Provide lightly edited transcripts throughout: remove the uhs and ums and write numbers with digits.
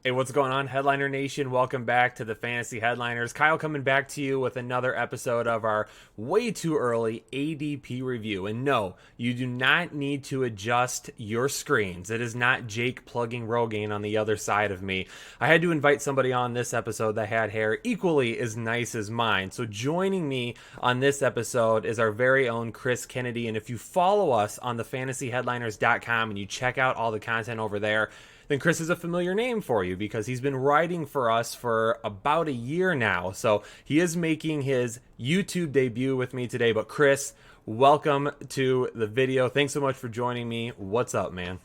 Hey, what's going on, Headliner Nation? Welcome back to the Fantasy Headliners. Kyle coming back to you with another episode of our way too early ADP review. And no, you do not need to adjust your screens. It is not Jake plugging Rogaine on the other side of me. I had to invite somebody on this episode that had hair equally as nice as mine. So joining me on this episode is our very own Chris Kennedy. And if you follow us on the fantasyheadliners.com and you check out all the content over there, then Chris is a familiar name for you because he's been writing for us for about a year now. So he is making his YouTube debut with me today. But Chris, welcome to the video. Thanks so much for joining me. What's up, man?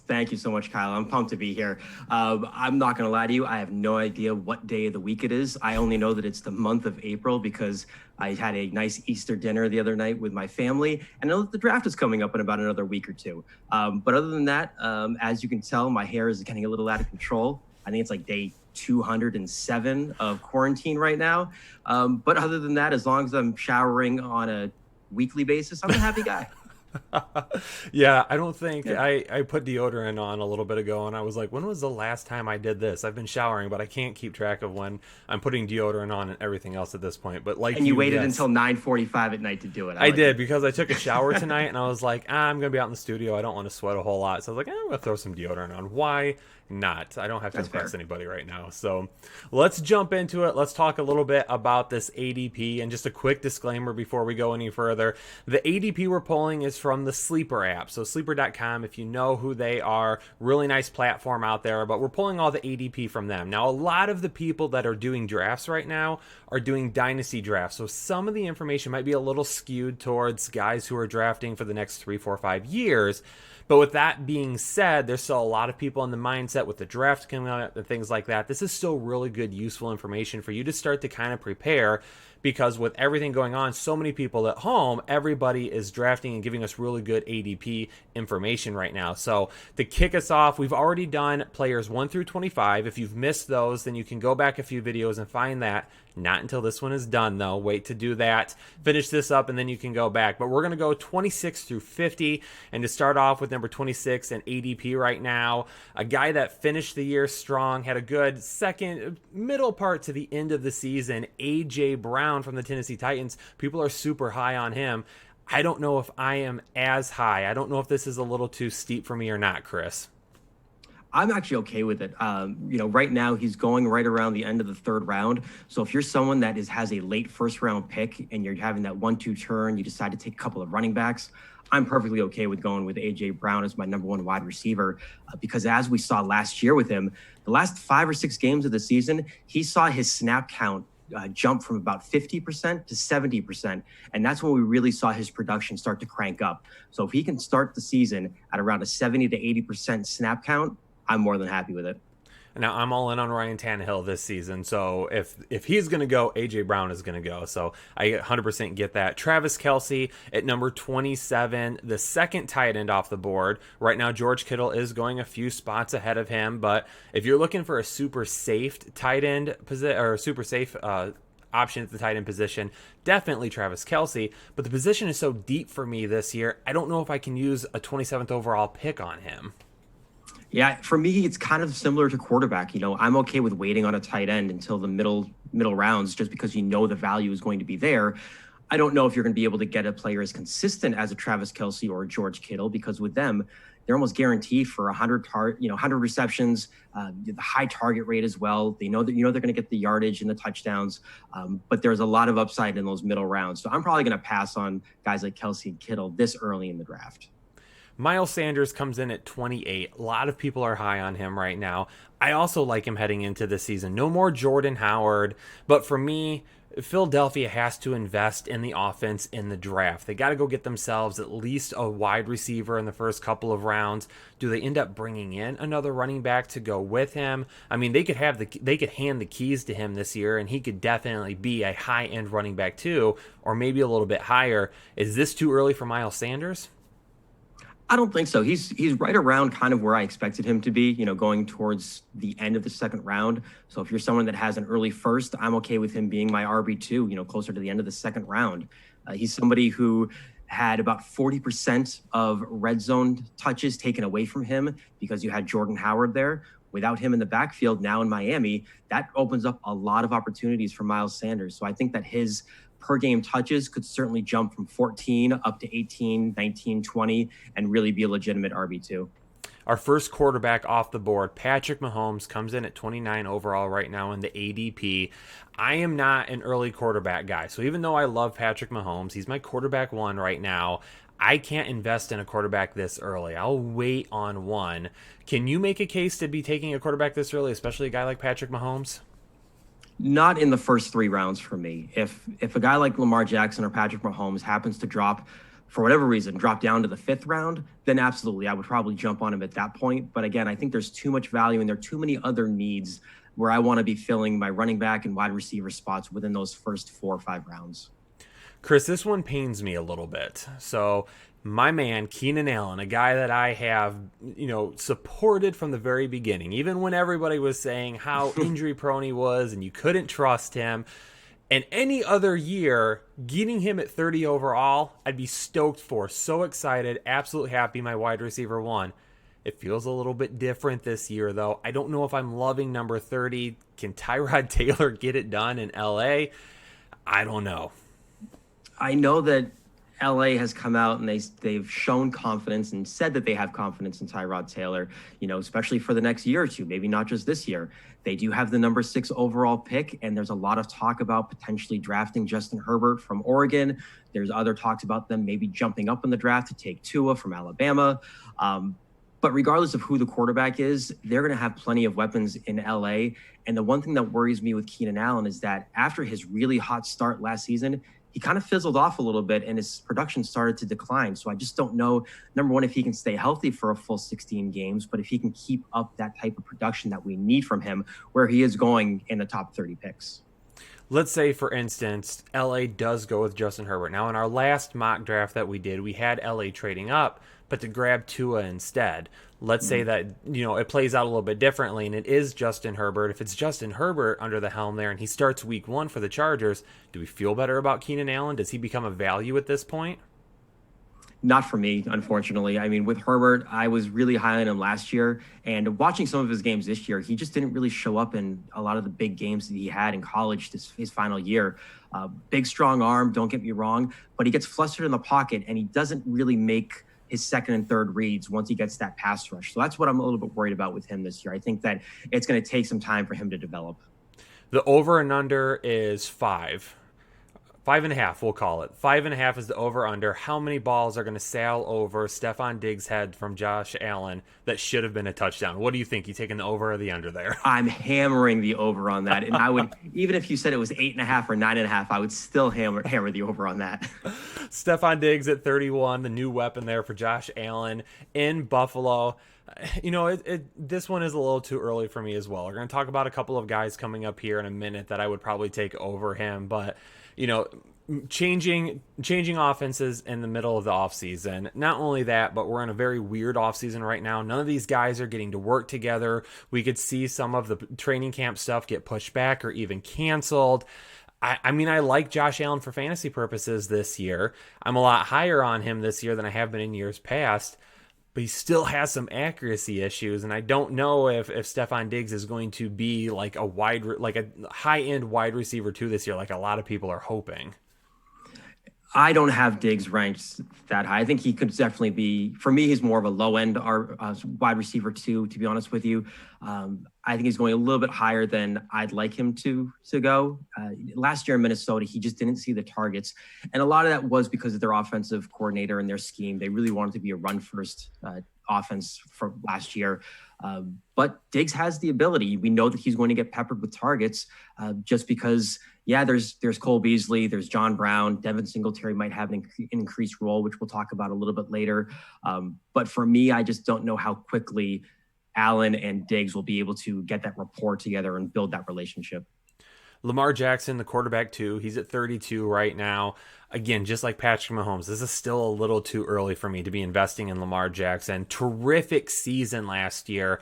Thank you so much, Kyle. I'm pumped to be here. I'm not going to lie to you. I have no idea what day of the week it is. I only know that it's the month of April because I had a nice Easter dinner the other night with my family. And I know that the draft is coming up in about another week or two. But other than that, as you can tell, my hair is getting a little out of control. I think it's like day 207 of quarantine right now. But other than that, as long as I'm showering on a weekly basis, I'm a happy guy. Yeah, I don't think I put deodorant on a little bit ago and I was like, when was the last time I did this? I've been showering, but I can't keep track of when I'm putting deodorant on and everything else at this point. But like And you waited yes, until 9:45 at night to do it. I did because I took a shower tonight and I was like, I'm going to be out in the studio. I don't want to sweat a whole lot. So I was like, I'm going to throw some deodorant on. Why not? I don't have to That's impress fair. anybody right now. So let's jump into it. Let's talk a little bit about this ADP. And just a quick disclaimer before we go any further. The ADP we're pulling is from the Sleeper app. So sleeper.com, if you know who they are, really nice platform out there. But we're pulling all the ADP from them. Now, a lot of the people that are doing drafts right now are doing dynasty drafts. So some of the information might be a little skewed towards guys who are drafting for the next 3, 4, 5 years. But with that being said, there's still a lot of people in the mindset with the draft coming out and things like that. This is still really good, useful information for you to start to kind of prepare, because with everything going on, so many people at home, everybody is drafting and giving us really good ADP information right now. So to kick us off, we've already done players 1 through 25. If you've missed those, then you can go back a few videos and find that. Not until this one is done, though. Wait to do that. Finish this up, and then you can go back. But we're going to go 26 through 50. And to start off with number 26 and ADP right now, a guy that finished the year strong, had a good second, middle part to the end of the season, A.J. Brown from the Tennessee Titans. People are super high on him. I don't know if I am as high. I don't know if this is a little too steep for me or not, Chris. I'm actually okay with it. Right now he's going right around the end of the third round. So if you're someone that has a late first round pick and you're having that 1-2 turn, you decide to take a couple of running backs, I'm perfectly okay with going with A.J. Brown as my number one wide receiver because as we saw last year with him, the last 5 or 6 games of the season, he saw his snap count jump from about 50% to 70%. And that's when we really saw his production start to crank up. So if he can start the season at around a 70 to 80% snap count, I'm more than happy with it. Now, I'm all in on Ryan Tannehill this season, so if he's going to go, A.J. Brown is going to go. So I 100% get that. Travis Kelce at number 27, the second tight end off the board. Right now, George Kittle is going a few spots ahead of him, but if you're looking for a super safe tight end or super safe option at the tight end position, definitely Travis Kelce. But the position is so deep for me this year, I don't know if I can use a 27th overall pick on him. Yeah, for me, it's kind of similar to quarterback. I'm okay with waiting on a tight end until the middle rounds, just because the value is going to be there. I don't know if you're going to be able to get a player as consistent as a Travis Kelce or a George Kittle, because with them, they're almost guaranteed for 100 receptions, the high target rate as well. They know that they're going to get the yardage and the touchdowns, but there's a lot of upside in those middle rounds. So I'm probably going to pass on guys like Kelce and Kittle this early in the draft. Miles Sanders comes in at 28. A lot of people are high on him right now. I also like him heading into this season. No more Jordan Howard, but for me, Philadelphia has to invest in the offense in the draft. They got to go get themselves at least a wide receiver in the first couple of rounds. Do they end up bringing in another running back to go with him? I mean, they could hand the keys to him this year, and he could definitely be a high-end running back too, or maybe a little bit higher. Is this too early for Miles Sanders? I don't think so. He's right around kind of where I expected him to be, going towards the end of the second round. So if you're someone that has an early first, I'm okay with him being my RB2, closer to the end of the second round. He's somebody who had about 40% of red zone touches taken away from him because you had Jordan Howard there. without him in the backfield now in Miami, that opens up a lot of opportunities for Miles Sanders. So I think that his per game touches could certainly jump from 14 up to 18, 19, 20, and really be a legitimate RB2. Our first quarterback off the board, Patrick Mahomes, comes in at 29 overall right now in the ADP. I am not an early quarterback guy, so even though I love Patrick Mahomes, he's my quarterback one right now. I can't invest in a quarterback this early. I'll wait on one. Can you make a case to be taking a quarterback this early, especially a guy like Patrick Mahomes? Not in the first 3 rounds for me. If a guy like Lamar Jackson or Patrick Mahomes happens to drop, for whatever reason, drop down to the 5th round, then absolutely, I would probably jump on him at that point. But again, I think there's too much value and there are too many other needs where I want to be filling my running back and wide receiver spots within those first 4 or 5 rounds. Chris, this one pains me a little bit. So my man, Keenan Allen, a guy that I have, supported from the very beginning, even when everybody was saying how injury prone he was and you couldn't trust him. And any other year, getting him at 30 overall, I'd be stoked for. So excited, absolutely happy, my wide receiver one. It feels a little bit different this year, though. I don't know if I'm loving number 30. Can Tyrod Taylor get it done in LA? I don't know. I know that LA has come out and they've shown confidence and said that they have confidence in Tyrod Taylor, especially for the next year or two, maybe not just this year. They do have the number 6 overall pick, and there's a lot of talk about potentially drafting Justin Herbert from Oregon. There's other talks about them maybe jumping up in the draft to take Tua from Alabama. But regardless of who the quarterback is, they're going to have plenty of weapons in LA. And the one thing that worries me with Keenan Allen is that after his really hot start last season, he kind of fizzled off a little bit and his production started to decline. So I just don't know, number one, if he can stay healthy for a full 16 games, but if he can keep up that type of production that we need from him, where he is going in the top 30 picks. Let's say, for instance, LA does go with Justin Herbert. Now, in our last mock draft that we did, we had LA trading up, but to grab Tua instead. Let's say that, it plays out a little bit differently and it is Justin Herbert. If it's Justin Herbert under the helm there and he starts week 1 for the Chargers, do we feel better about Keenan Allen? Does he become a value at this point? Not for me, unfortunately. I mean, with Herbert, I was really high on him last year, and watching some of his games this year, he just didn't really show up in a lot of the big games that he had in college his final year. Big, strong arm, don't get me wrong, but he gets flustered in the pocket, and he doesn't really make his second and third reads once he gets that pass rush. So that's what I'm a little bit worried about with him this year. I think that it's going to take some time for him to develop. The over and under is 5. 5.5, we'll call it. 5.5 is the over-under. How many balls are going to sail over Stefon Diggs' head from Josh Allen that should have been a touchdown? What do you think? You taking the over or the under there? I'm hammering the over on that. And I would, even if you said it was 8.5 or 9.5, I would still hammer the over on that. Stefon Diggs at 31, the new weapon there for Josh Allen in Buffalo. This one is a little too early for me as well. We're going to talk about a couple of guys coming up here in a minute that I would probably take over him, but changing offenses in the middle of the offseason. Not only that, but we're in a very weird offseason right now. None of these guys are getting to work together. We could see some of the training camp stuff get pushed back or even canceled. I mean, I like Josh Allen for fantasy purposes this year. I'm a lot higher on him this year than I have been in years past. But he still has some accuracy issues, and I don't know if Stefon Diggs is going to be like a high-end wide receiver too this year, like a lot of people are hoping. I don't have Diggs ranked that high. I think he could definitely be, for me, he's more of a low-end wide receiver too, to be honest with you. I think he's going a little bit higher than I'd like him to go. Last year in Minnesota, he just didn't see the targets. And a lot of that was because of their offensive coordinator and their scheme. They really wanted to be a run-first offense from last year. But Diggs has the ability. We know that he's going to get peppered with targets just because, there's Cole Beasley, there's John Brown, Devin Singletary might have an increased role, which we'll talk about a little bit later. But for me, I just don't know how quickly Allen and Diggs will be able to get that rapport together and build that relationship. Lamar Jackson, the quarterback too, he's at 32 right now. Again, just like Patrick Mahomes, this is still a little too early for me to be investing in Lamar Jackson. Terrific season last year,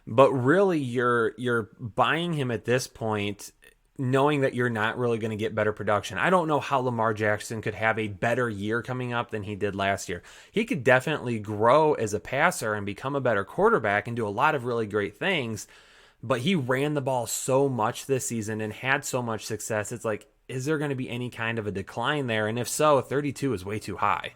but really you're buying him at this point knowing that you're not really going to get better production. I don't know how Lamar Jackson could have a better year coming up than he did last year. He could definitely grow as a passer and become a better quarterback and do a lot of really great things, but he ran the ball so much this season and had so much success. It's like, is there going to be any kind of a decline there? And if so, 32 is way too high.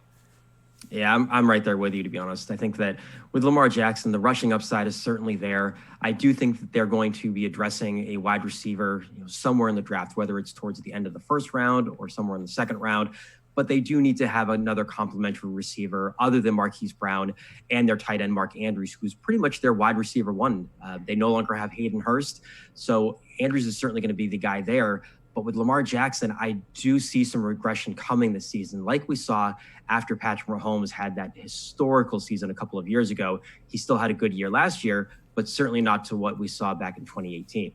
Yeah, I'm right there with you, to be honest. I think that with Lamar Jackson, the rushing upside is certainly there. I do think that they're going to be addressing a wide receiver, somewhere in the draft, whether it's towards the end of the first round or somewhere in the second round. But they do need to have another complementary receiver other than Marquise Brown and their tight end, Mark Andrews, who's pretty much their wide receiver one. They no longer have Hayden Hurst. So Andrews is certainly going to be the guy there. But with Lamar Jackson, I do see some regression coming this season. Like we saw after Patrick Mahomes had that historical season a couple of years ago. He still had a good year last year, but certainly not to what we saw back in 2018.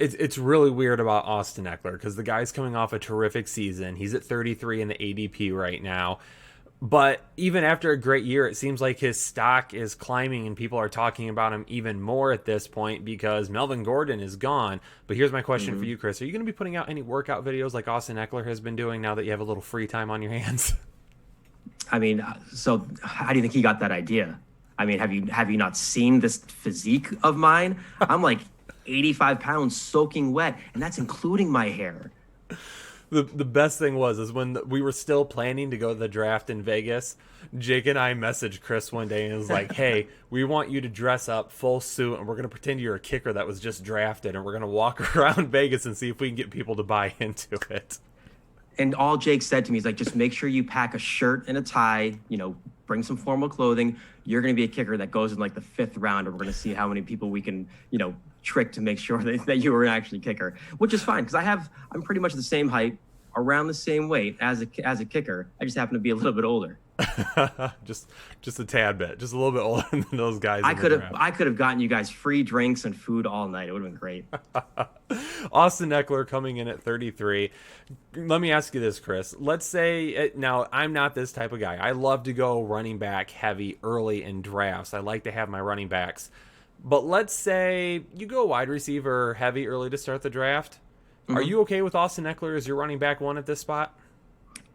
It's really weird about Austin Ekeler because the guy's coming off a terrific season. He's at 33 in the ADP right now. But even after a great year, it seems like his stock is climbing and people are talking about him even more at this point because Melvin Gordon is gone. But here's my question for you, Chris. Are you going to be putting out any workout videos like Austin Ekeler has been doing now that you have a little free time on your hands? I mean, so how do you think he got that idea? I mean, have you not seen this physique of mine? I'm like 85 pounds soaking wet, and that's including my hair. The best thing was when we were still planning to go to the draft in Vegas, Jake and I messaged Chris one day and it was like, hey, we want you to dress up full suit and we're going to pretend you're a kicker that was just drafted and we're going to walk around Vegas and see if we can get people to buy into it. And all Jake said to me is like, just make sure you pack a shirt and a tie, bring some formal clothing. You're going to be a kicker that goes in like the 5th round, and we're going to see how many people we can, trick to make sure that you were an actually kicker, which is fine because I'm pretty much the same height, around the same weight as a kicker. I just happen to be a little bit older. just a tad bit, just a little bit older than those guys. I could have gotten you guys free drinks and food all night. It would have been great. Austin Ekeler coming in at 33. Let me ask you this, Chris. Let's say now I'm not this type of guy. I love to go running back heavy early in drafts. I like to have my running backs. But let's say you go wide receiver heavy early to start the draft. Are you okay with Austin Ekeler as your running back one at this spot?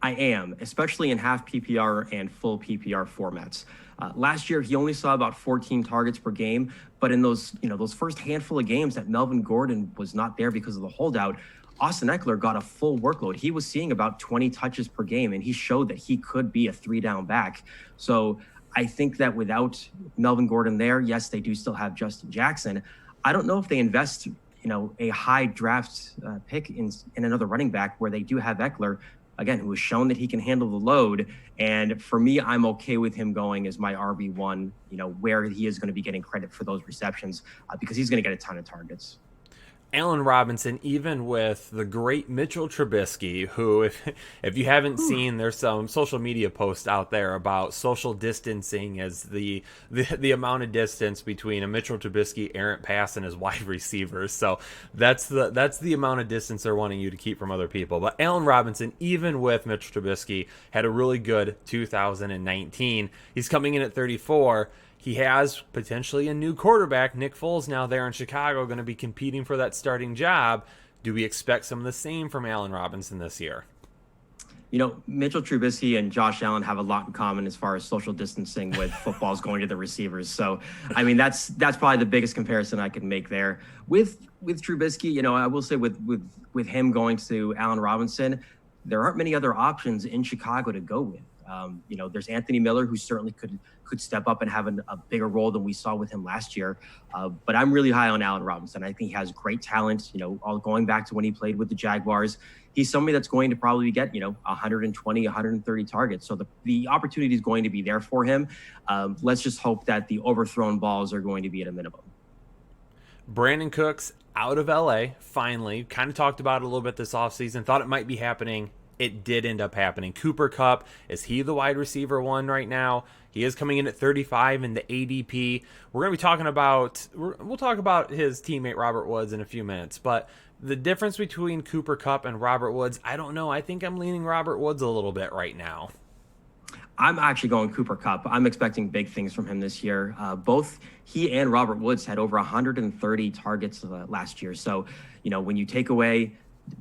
I am, especially in half PPR and full PPR formats. Last year, he only saw about 14 targets per game, but in those first handful of games that Melvin Gordon was not there because of the holdout, Austin Ekeler got a full workload. He was seeing about 20 touches per game, and he showed that he could be a 3-down back. So I think that without Melvin Gordon there, yes, they do still have Justin Jackson. I don't know if they invest, a high draft pick in another running back where they do have Ekeler, again, who has shown that he can handle the load. And for me, I'm okay with him going as my RB1, where he is going to be getting credit for those receptions because he's going to get a ton of targets. Allen Robinson, even with the great Mitchell Trubisky, who, if you haven't seen, there's some social media posts out there about social distancing as the amount of distance between a Mitchell Trubisky errant pass and his wide receivers. So that's the amount of distance they're wanting you to keep from other people. But Allen Robinson, even with Mitchell Trubisky, had a really good 2019. He's coming in at 34. He has potentially a new quarterback, Nick Foles, now there in Chicago, going to be competing for that starting job. Do we expect some of the same from Allen Robinson this year? Mitchell Trubisky and Josh Allen have a lot in common as far as social distancing with footballs going to the receivers. So, I mean, that's probably the biggest comparison I can make there. With Trubisky, I will say with him going to Allen Robinson, there aren't many other options in Chicago to go with. There's Anthony Miller, who certainly could step up and have a bigger role than we saw with him last year. But I'm really high on Allen Robinson. I think he has great talent, all going back to when he played with the Jaguars. He's somebody that's going to probably get, 120, 130 targets. So the opportunity is going to be there for him. Let's just hope that the overthrown balls are going to be at a minimum. Brandon Cooks out of LA, finally. Kind of talked about it a little bit this offseason. Thought it might be happening. It did end up happening. Cooper Kupp, is he the wide receiver one right now? He is coming in at 35 in the ADP. We're going to be talking about, we'll talk about his teammate Robert Woods in a few minutes, but the difference between Cooper Kupp and Robert Woods, I don't know. I think I'm leaning Robert Woods a little bit right now. I'm actually going Cooper Kupp. I'm expecting big things from him this year. Both he and Robert Woods had over 130 targets last year. So, when you take away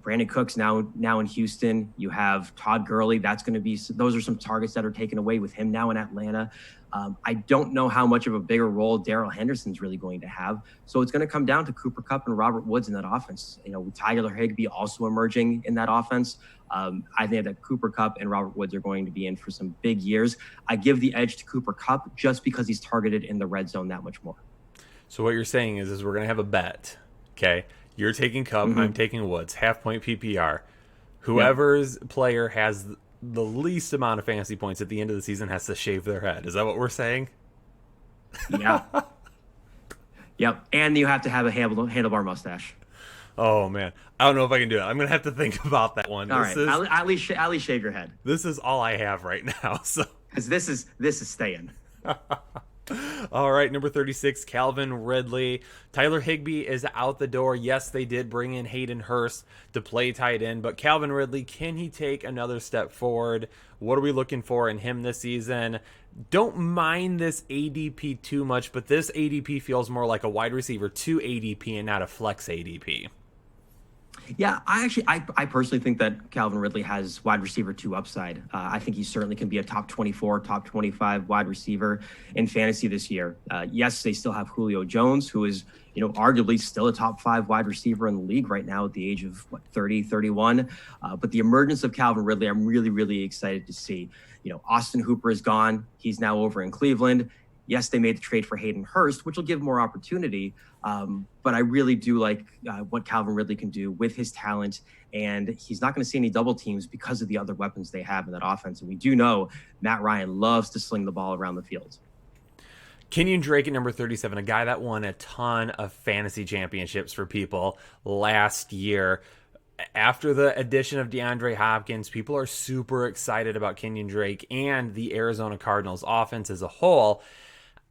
Brandon Cooks now in Houston, you have Todd Gurley. Those are some targets that are taken away with him now in Atlanta. I don't know how much of a bigger role Darrell Henderson's really going to have. So it's going to come down to Cooper Kupp and Robert Woods in that offense. With Tyler Higbee also emerging in that offense. I think that Cooper Kupp and Robert Woods are going to be in for some big years. I give the edge to Cooper Kupp just because he's targeted in the red zone that much more. So what you're saying is we're going to have a bet. Okay. You're taking Kupp, I'm taking Woods, half point PPR. Whoever's player has the least amount of fantasy points at the end of the season has to shave their head. Is that what we're saying? Yeah. Yep. And you have to have a handlebar mustache. Oh man, I don't know if I can do it. I'm gonna have to think about that one. All right, at least shave your head. This is all I have right now. So because this is staying. All right, number 36, Calvin Ridley. Tyler Higbee is out the door. Yes, they did bring in Hayden Hurst to play tight end, but Calvin Ridley, can he take another step forward? What are we looking for in him this season? Don't mind this ADP too much, but this ADP feels more like a wide receiver 2 ADP and not a flex ADP. Yeah, I personally think that Calvin Ridley has wide receiver 2 upside. I think he certainly can be a top 24, top 25 wide receiver in fantasy this year. Yes, they still have Julio Jones, who is, arguably still a top 5 wide receiver in the league right now at the age of 30, 31. But the emergence of Calvin Ridley, I'm really, really excited to see. Austin Hooper is gone. He's now over in Cleveland. Yes, they made the trade for Hayden Hurst, which will give more opportunity. But I really do like what Calvin Ridley can do with his talent. And he's not going to see any double teams because of the other weapons they have in that offense. And we do know Matt Ryan loves to sling the ball around the field. Kenyon Drake at number 37, a guy that won a ton of fantasy championships for people last year. After the addition of DeAndre Hopkins, people are super excited about Kenyon Drake and the Arizona Cardinals offense as a whole.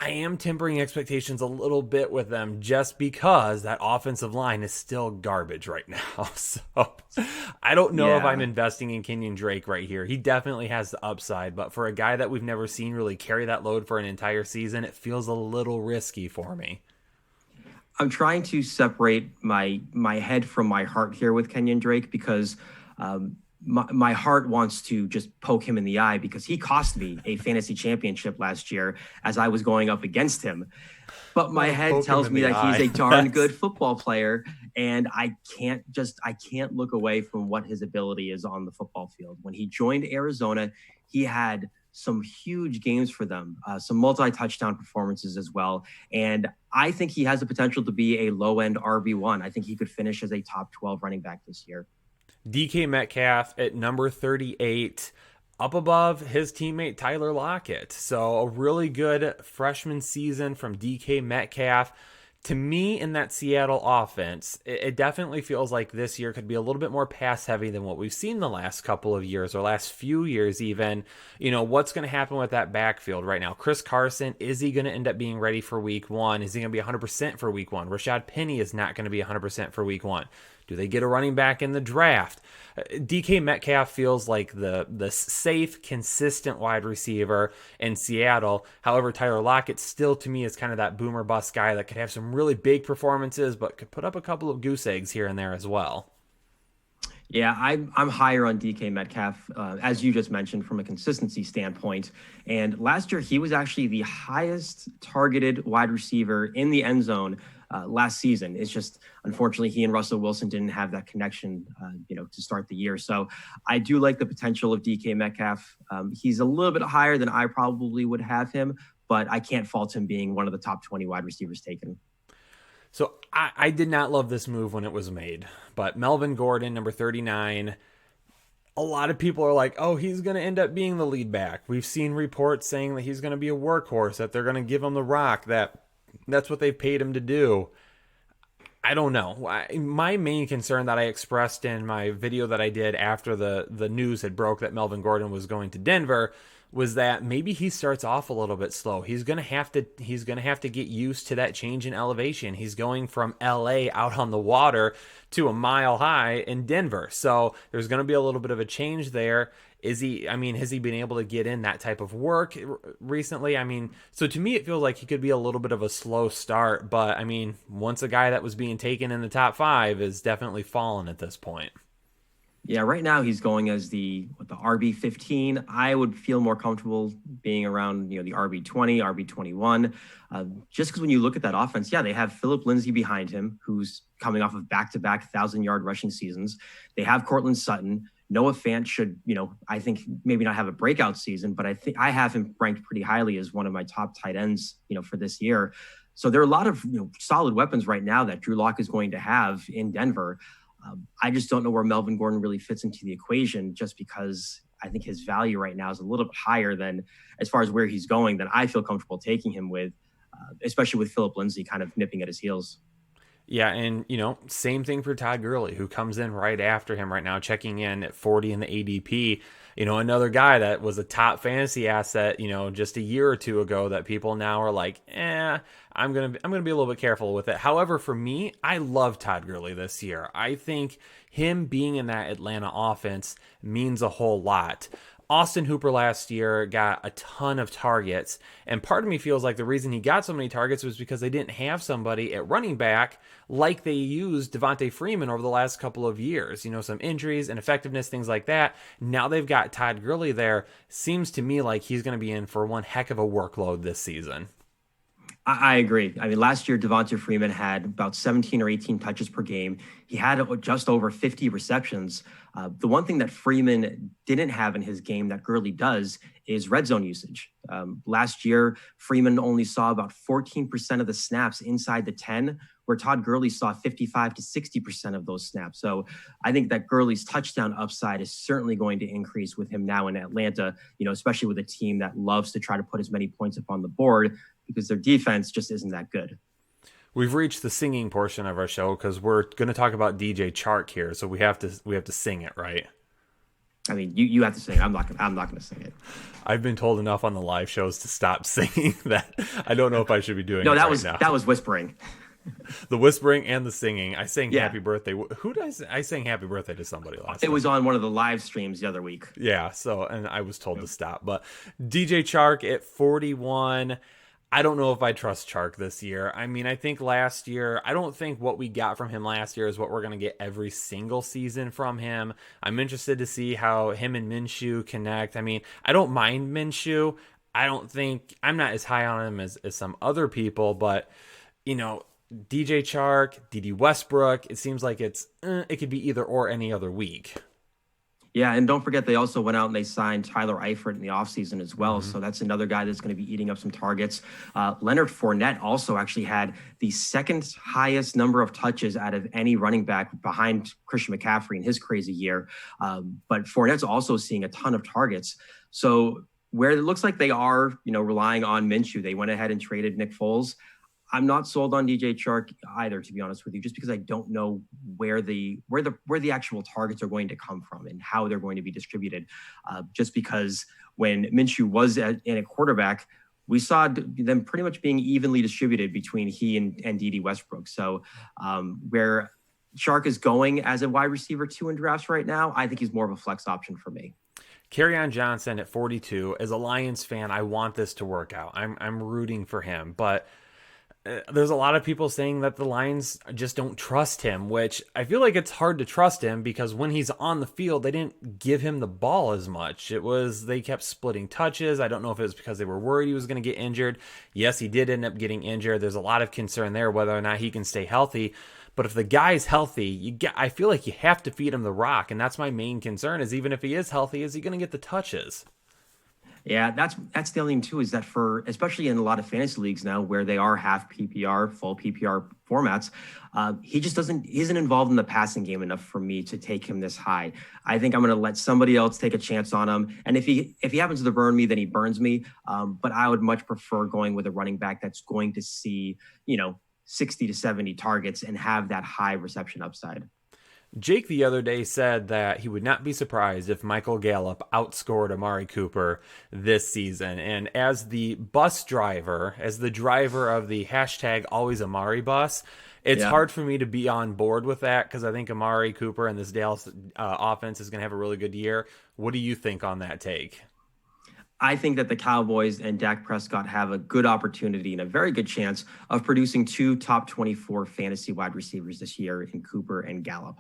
I am tempering expectations a little bit with them just because that offensive line is still garbage right now. So I don't know if I'm investing in Kenyon Drake right here. He definitely has the upside, but for a guy that we've never seen really carry that load for an entire season, it feels a little risky for me. I'm trying to separate my head from my heart here with Kenyon Drake because my heart wants to just poke him in the eye because he cost me a fantasy championship last year as I was going up against him. But my head tells me that he's a darn good football player, and I can't look away from what his ability is on the football field. When he joined Arizona, he had some huge games for them, some multi-touchdown performances as well. And I think he has the potential to be a low-end RB1. I think he could finish as a top 12 running back this year. DK Metcalf at number 38, up above his teammate Tyler Lockett. So a really good freshman season from DK Metcalf. To me, in that Seattle offense, it definitely feels like this year could be a little bit more pass heavy than what we've seen the last couple of years or last few years even. What's going to happen with that backfield right now? Chris Carson, is he going to end up being ready for week 1? Is he going to be 100% for week 1? Rashad Penny is not going to be 100% for week 1. Do they get a running back in the draft? DK Metcalf feels like the safe, consistent wide receiver in Seattle. However, Tyler Lockett still, to me, is kind of that boomer bust guy that could have some really big performances, but could put up a couple of goose eggs here and there as well. Yeah, I'm higher on DK Metcalf, as you just mentioned, from a consistency standpoint. And last year, he was actually the highest targeted wide receiver in the end zone last season. It's just, unfortunately, he and Russell Wilson didn't have that connection, to start the year. So I do like the potential of DK Metcalf. He's a little bit higher than I probably would have him, but I can't fault him being one of the top 20 wide receivers taken. So I did not love this move when it was made, but Melvin Gordon, number 39, a lot of people are like, oh, he's going to end up being the lead back. We've seen reports saying that he's going to be a workhorse, that they're going to give him the rock, that's what they've paid him to do. I don't know. My main concern that I expressed in my video that I did after the news had broke that Melvin Gordon was going to Denver was that maybe he starts off a little bit slow. He's going to have to get used to that change in elevation. He's going from LA out on the water to a mile high in Denver. So there's going to be a little bit of a change there. Has he been able to get in that type of work recently? So to me, it feels like he could be a little bit of a slow start. But once a guy that was being taken in the top 5 is definitely fallen at this point. Yeah, right now he's going as the RB 15. I would feel more comfortable being around the RB 20, RB 21, just because when you look at that offense, yeah, they have Philip Lindsay behind him, who's coming off of back-to-back 1,000-yard rushing seasons. They have Cortland Sutton. Noah Fant should, I think maybe not have a breakout season, but I think I have him ranked pretty highly as one of my top tight ends, for this year. So there are a lot of solid weapons right now that Drew Lock is going to have in Denver. I just don't know where Melvin Gordon really fits into the equation, just because I think his value right now is a little bit higher than, as far as where he's going, than I feel comfortable taking him with, especially with Philip Lindsay kind of nipping at his heels. Yeah, and same thing for Todd Gurley, who comes in right after him right now, checking in at 40 in the ADP. Another guy that was a top fantasy asset, just a year or two ago, that people now are like, I'm gonna be a little bit careful with it. However, for me, I love Todd Gurley this year. I think him being in that Atlanta offense means a whole lot. Austin Hooper last year got a ton of targets, and part of me feels like the reason he got so many targets was because they didn't have somebody at running back like they used Devontae Freeman over the last couple of years. Some injuries, ineffectiveness, things like that. Now they've got Todd Gurley there. Seems to me like he's going to be in for one heck of a workload this season. I agree. Last year, Devonta Freeman had about 17 or 18 touches per game. He had just over 50 receptions. The one thing that Freeman didn't have in his game that Gurley does is red zone usage. Last year, Freeman only saw about 14% of the snaps inside the 10, where Todd Gurley saw 55 to 60% of those snaps. So I think that Gurley's touchdown upside is certainly going to increase with him now in Atlanta, especially with a team that loves to try to put as many points up on the board, because their defense just isn't that good. We've reached the singing portion of our show because we're going to talk about DJ Chark here, so we have to sing it, right? You have to sing. I'm not going to sing it. I've been told enough on the live shows to stop singing that I don't know if I should be doing it now. That was whispering. The whispering and the singing. I sang happy birthday. Who did I say? I sang happy birthday to somebody last time. It was on one of the live streams the other week. Yeah, and I was told to stop. But DJ Chark at 41. I don't know if I trust Chark this year. I think last year, I don't think what we got from him last year is what we're going to get every single season from him. I'm interested to see how him and Minshew connect. I don't mind Minshew. I'm not as high on him as some other people, but, DJ Chark, DD Westbrook, it seems like it could be either or any other week. Yeah, and don't forget, they also went out and they signed Tyler Eifert in the offseason as well. Mm-hmm. So that's another guy that's going to be eating up some targets. Leonard Fournette also actually had the second highest number of touches out of any running back behind Christian McCaffrey in his crazy year. But Fournette's also seeing a ton of targets. So where it looks like they are, relying on Minshew, they went ahead and traded Nick Foles. I'm not sold on DJ Chark either, to be honest with you, just because I don't know where the actual targets are going to come from and how they're going to be distributed. Just because when Minshew was in a quarterback, we saw them pretty much being evenly distributed between he and DD Westbrook. So where Chark is going as a wide receiver 2 in drafts right now, I think he's more of a flex option for me. Kerryon Johnson at 42. As a Lions fan, I want this to work out. I'm rooting for him, but there's a lot of people saying that the Lions just don't trust him, which I feel like it's hard to trust him because when he's on the field, they didn't give him the ball as much. They kept splitting touches. I don't know if it was because they were worried he was going to get injured. Yes, he did end up getting injured. There's a lot of concern there whether or not he can stay healthy. But if the guy's healthy, I feel like you have to feed him the rock. And that's my main concern is even if he is healthy, is he going to get the touches? Yeah, that's the only thing too, is that especially in a lot of fantasy leagues now where they are half PPR, full PPR formats, he just isn't involved in the passing game enough for me to take him this high. I think I'm going to let somebody else take a chance on him. And if he happens to burn me, then he burns me. But I would much prefer going with a running back that's going to see, 60 to 70 targets and have that high reception upside. Jake the other day said that he would not be surprised if Michael Gallup outscored Amari Cooper this season. And as the bus driver, as the driver of the hashtag always Amari bus, it's Yeah. hard for me to be on board with that because I think Amari Cooper and this Dallas offense is going to have a really good year. What do you think on that take? I think that the Cowboys and Dak Prescott have a good opportunity and a very good chance of producing two top 24 fantasy wide receivers this year in Cooper and Gallup.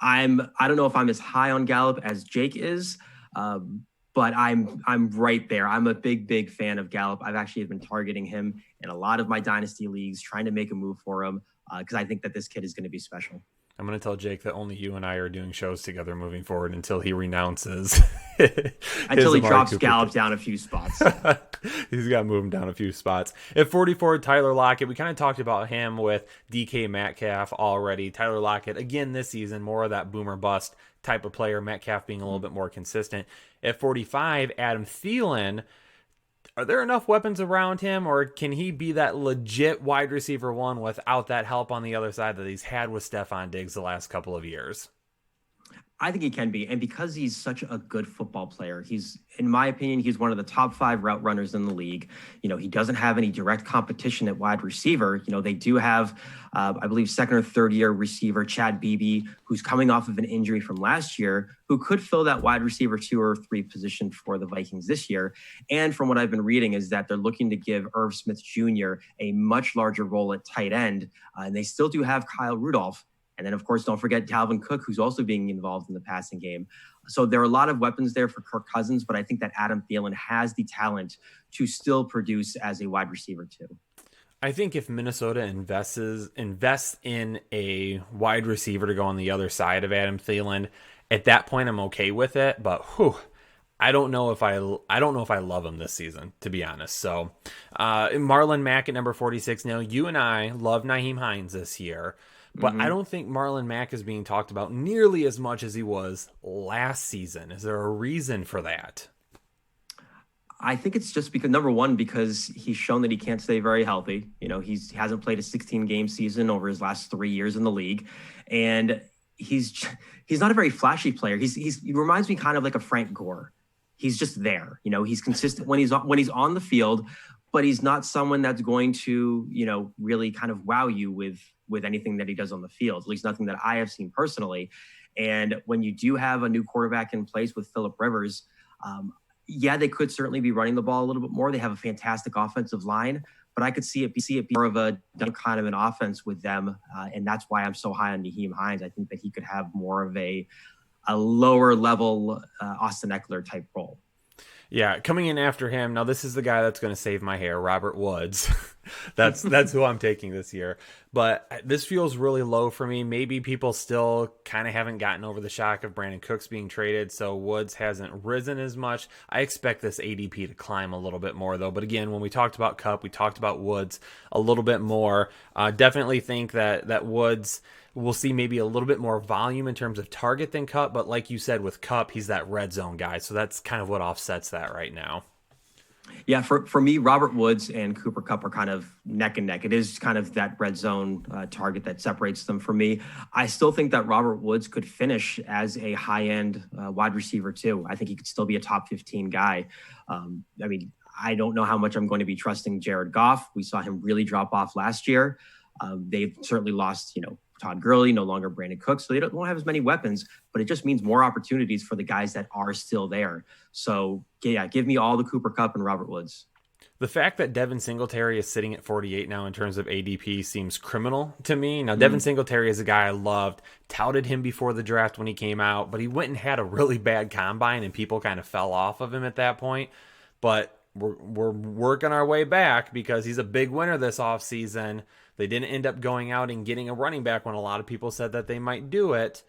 I don't know if I'm as high on Gallup as Jake is, but I'm right there. I'm a big fan of Gallup. I've actually been targeting him in a lot of my dynasty leagues, trying to make a move for him because I think that this kid is going to be special. I'm going to tell Jake that only you and I are doing shows together moving forward until he renounces. Until he drops Cooper. Gallup down a few spots. He's got to move him down a few spots. At 44, Tyler Lockett. We kind of talked about him with DK Metcalf already. Tyler Lockett, again this season, more of that boomer bust type of player. Metcalf being a little bit more consistent. At 45, Adam Thielen. Are there enough weapons around him, or can he be that legit wide receiver one without that help on the other side that he's had with Stephon Diggs the last couple of years? I think he can be. And because he's such a good football player, he's, in my opinion, he's one of the top 5 route runners in the league. He doesn't have any direct competition at wide receiver. They do have, I believe, second or third year receiver, Chad Beebe, who's coming off of an injury from last year, who could fill that wide receiver 2 or 3 position for the Vikings this year. And from what I've been reading is that they're looking to give Irv Smith Jr. a much larger role at tight end. And they still do have Kyle Rudolph. And then, of course, don't forget Dalvin Cook, who's also being involved in the passing game. So there are a lot of weapons there for Kirk Cousins, but I think that Adam Thielen has the talent to still produce as a wide receiver too. I think if Minnesota invests in a wide receiver to go on the other side of Adam Thielen, at that point I'm okay with it. But I don't know if I love him this season, to be honest. So Marlon Mack at number 46. Now, you and I love Nyheim Hines this year. But I don't think Marlon Mack is being talked about nearly as much as he was last season. Is there a reason for that? I think it's just because, number one, because he's shown that he can't stay very healthy. He hasn't played a 16-game season over his last 3 years in the league. And he's not a very flashy player. He reminds me kind of like a Frank Gore. He's just there. He's consistent when he's on the field, but he's not someone that's going to, really kind of wow you with anything that he does on the field, at least nothing that I have seen personally. And when you do have a new quarterback in place with Phillip Rivers, they could certainly be running the ball a little bit more. They have a fantastic offensive line, but I could see it be more of a kind of an offense with them. And that's why I'm so high on Nyheim Hines. I think that he could have more of a lower level Austin Ekeler type role. Yeah, coming in after him. Now, this is the guy that's going to save my hair, Robert Woods. that's who I'm taking this year. But this feels really low for me. Maybe people still kind of haven't gotten over the shock of Brandon Cooks being traded, so Woods hasn't risen as much. I expect this ADP to climb a little bit more, though. But again, when we talked about Kupp, we talked about Woods a little bit more. Definitely think that Woods, we'll see maybe a little bit more volume in terms of target than Kupp, but like you said with Kupp, he's that red zone guy, so that's kind of what offsets that right now. Yeah, for me, Robert Woods and Cooper Kupp are kind of neck and neck. It is kind of that red zone target that separates them for me. I still think that Robert Woods could finish as a high-end wide receiver too. I think he could still be a top 15 guy. I don't know how much I'm going to be trusting Jared Goff. We saw him really drop off last year. They've certainly lost, Todd Gurley, no longer Brandon Cooks. So they don't have as many weapons, but it just means more opportunities for the guys that are still there. So yeah, give me all the Cooper Kupp and Robert Woods. The fact that Devin Singletary is sitting at 48 now in terms of ADP seems criminal to me. Now, Devin Singletary is a guy I loved, touted him before the draft when he came out, but he went and had a really bad combine and people kind of fell off of him at that point. But we're working our way back because he's a big winner this offseason. They didn't end up going out and getting a running back when a lot of people said that they might do it.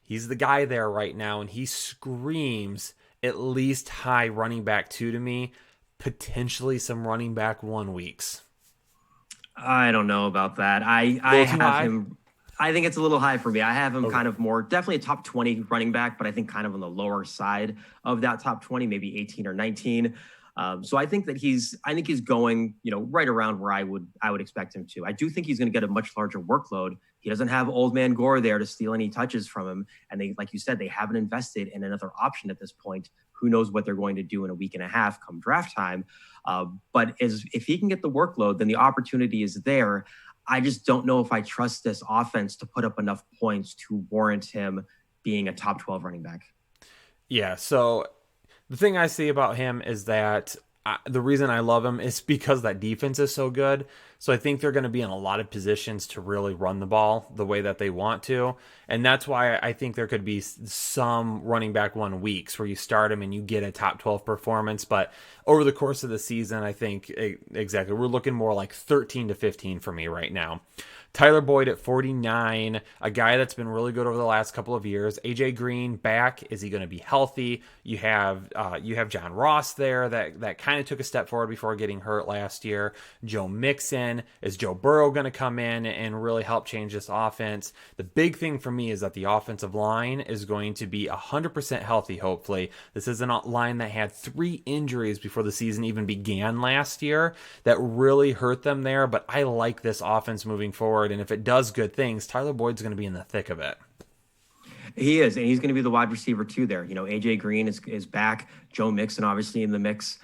He's the guy there right now, and he screams at least high running back 2 to me, potentially some running back 1 weeks. I don't know about that. I have him. I think it's a little high for me. I have him kind of more, definitely a top 20 running back, but I think kind of on the lower side of that top 20, maybe 18 or 19. So I think he's going, right around where I would expect him to. I do think he's going to get a much larger workload. He doesn't have old man Gore there to steal any touches from him. And they, like you said, they haven't invested in another option at this point. Who knows what they're going to do in a week and a half come draft time. But if he can get the workload, then the opportunity is there. I just don't know if I trust this offense to put up enough points to warrant him being a top 12 running back. Yeah, so the thing I see about him is that the reason I love him is because that defense is so good. So I think they're going to be in a lot of positions to really run the ball the way that they want to. And that's why I think there could be some running back 1 weeks where you start him and you get a top 12 performance. But over the course of the season, I think exactly we're looking more like 13 to 15 for me right now. Tyler Boyd at 49, a guy that's been really good over the last couple of years. AJ Green back. Is he going to be healthy? You have John Ross there that kind of took a step forward before getting hurt last year. Joe Mixon. Is Joe Burrow going to come in and really help change this offense? The big thing for me is that the offensive line is going to be 100% healthy, hopefully. This is a line that had 3 injuries before the season even began last year that really hurt them there, but I like this offense moving forward. And if it does good things, Tyler Boyd's going to be in the thick of it. He is, and he's going to be the wide receiver too there. AJ Green is back. Joe Mixon obviously in the mix.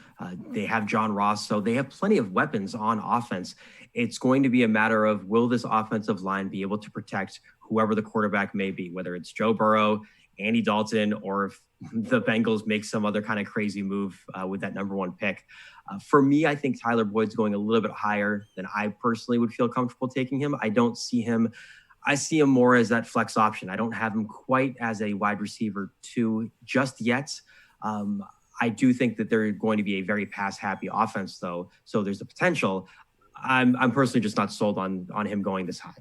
They have John Ross, so they have plenty of weapons on offense. It's going to be a matter of, will this offensive line be able to protect whoever the quarterback may be, whether it's Joe Burrow, Andy Dalton, or if the Bengals make some other kind of crazy move with that number 1 pick. For me, I think Tyler Boyd's going a little bit higher than I personally would feel comfortable taking him. I see him more as that flex option. I don't have him quite as a wide receiver 2 just yet. I do think that they're going to be a very pass-happy offense, though. So there's the potential. I'm personally just not sold on him going this high.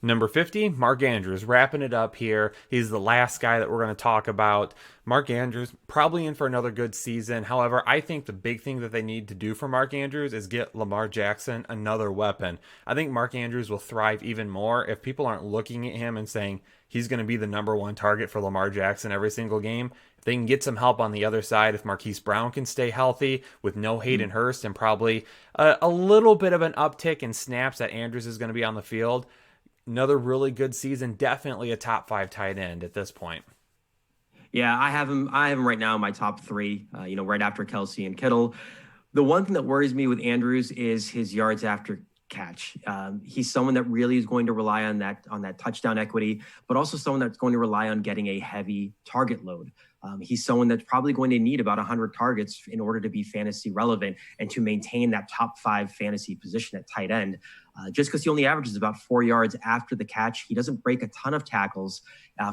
Number 50, Mark Andrews, wrapping it up here. He's the last guy that we're going to talk about. Mark Andrews, probably in for another good season. However, I think the big thing that they need to do for Mark Andrews is get Lamar Jackson another weapon. I think Mark Andrews will thrive even more if people aren't looking at him and saying he's going to be the number 1 target for Lamar Jackson every single game. If they can get some help on the other side, if Marquise Brown can stay healthy with no Hayden Hurst and probably a little bit of an uptick in snaps that Andrews is going to be on the field, another really good season, definitely a top 5 tight end at this point. Yeah, I have him right now in my top 3, right after Kelsey and Kittle. The one thing that worries me with Andrews is his yards after catch. He's someone that really is going to rely on that touchdown equity, but also someone that's going to rely on getting a heavy target load. He's someone that's probably going to need about 100 targets in order to be fantasy relevant and to maintain that top 5 fantasy position at tight end. Just because he only averages about 4 yards after the catch, he doesn't break a ton of tackles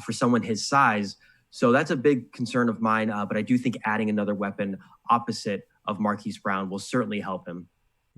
for someone his size. So that's a big concern of mine. But I do think adding another weapon opposite of Marquise Brown will certainly help him.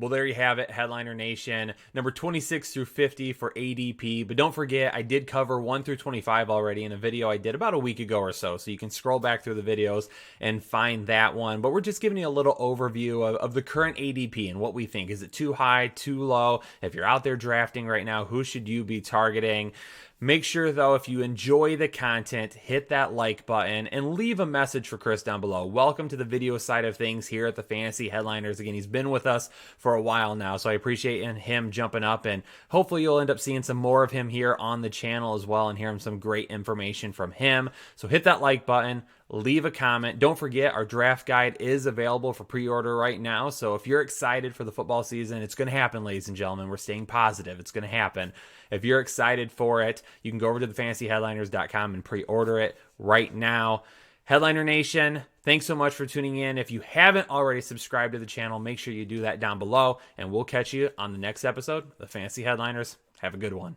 Well, there you have it, Headliner Nation. Number 26 through 50 for ADP. But don't forget, I did cover 1 through 25 already in a video I did about a week ago or so. So you can scroll back through the videos and find that one. But we're just giving you a little overview of the current ADP and what we think. Is it too high, too low? If you're out there drafting right now, who should you be targeting? Make sure, though, if you enjoy the content, hit that like button and leave a message for Chris down below. Welcome to the video side of things here at the Fantasy Headliners. Again, he's been with us for a while now, so I appreciate him jumping up, and hopefully you'll end up seeing some more of him here on the channel as well and hearing some great information from him. So hit that like button. Leave a comment. Don't forget, our draft guide is available for pre-order right now. So if you're excited for the football season, it's going to happen, ladies and gentlemen. We're staying positive. It's going to happen. If you're excited for it, you can go over to thefantasyheadliners.com and pre-order it right now. Headliner Nation, thanks so much for tuning in. If you haven't already subscribed to the channel, make sure you do that down below, and we'll catch you on the next episode of the Fantasy Headliners. Have a good one.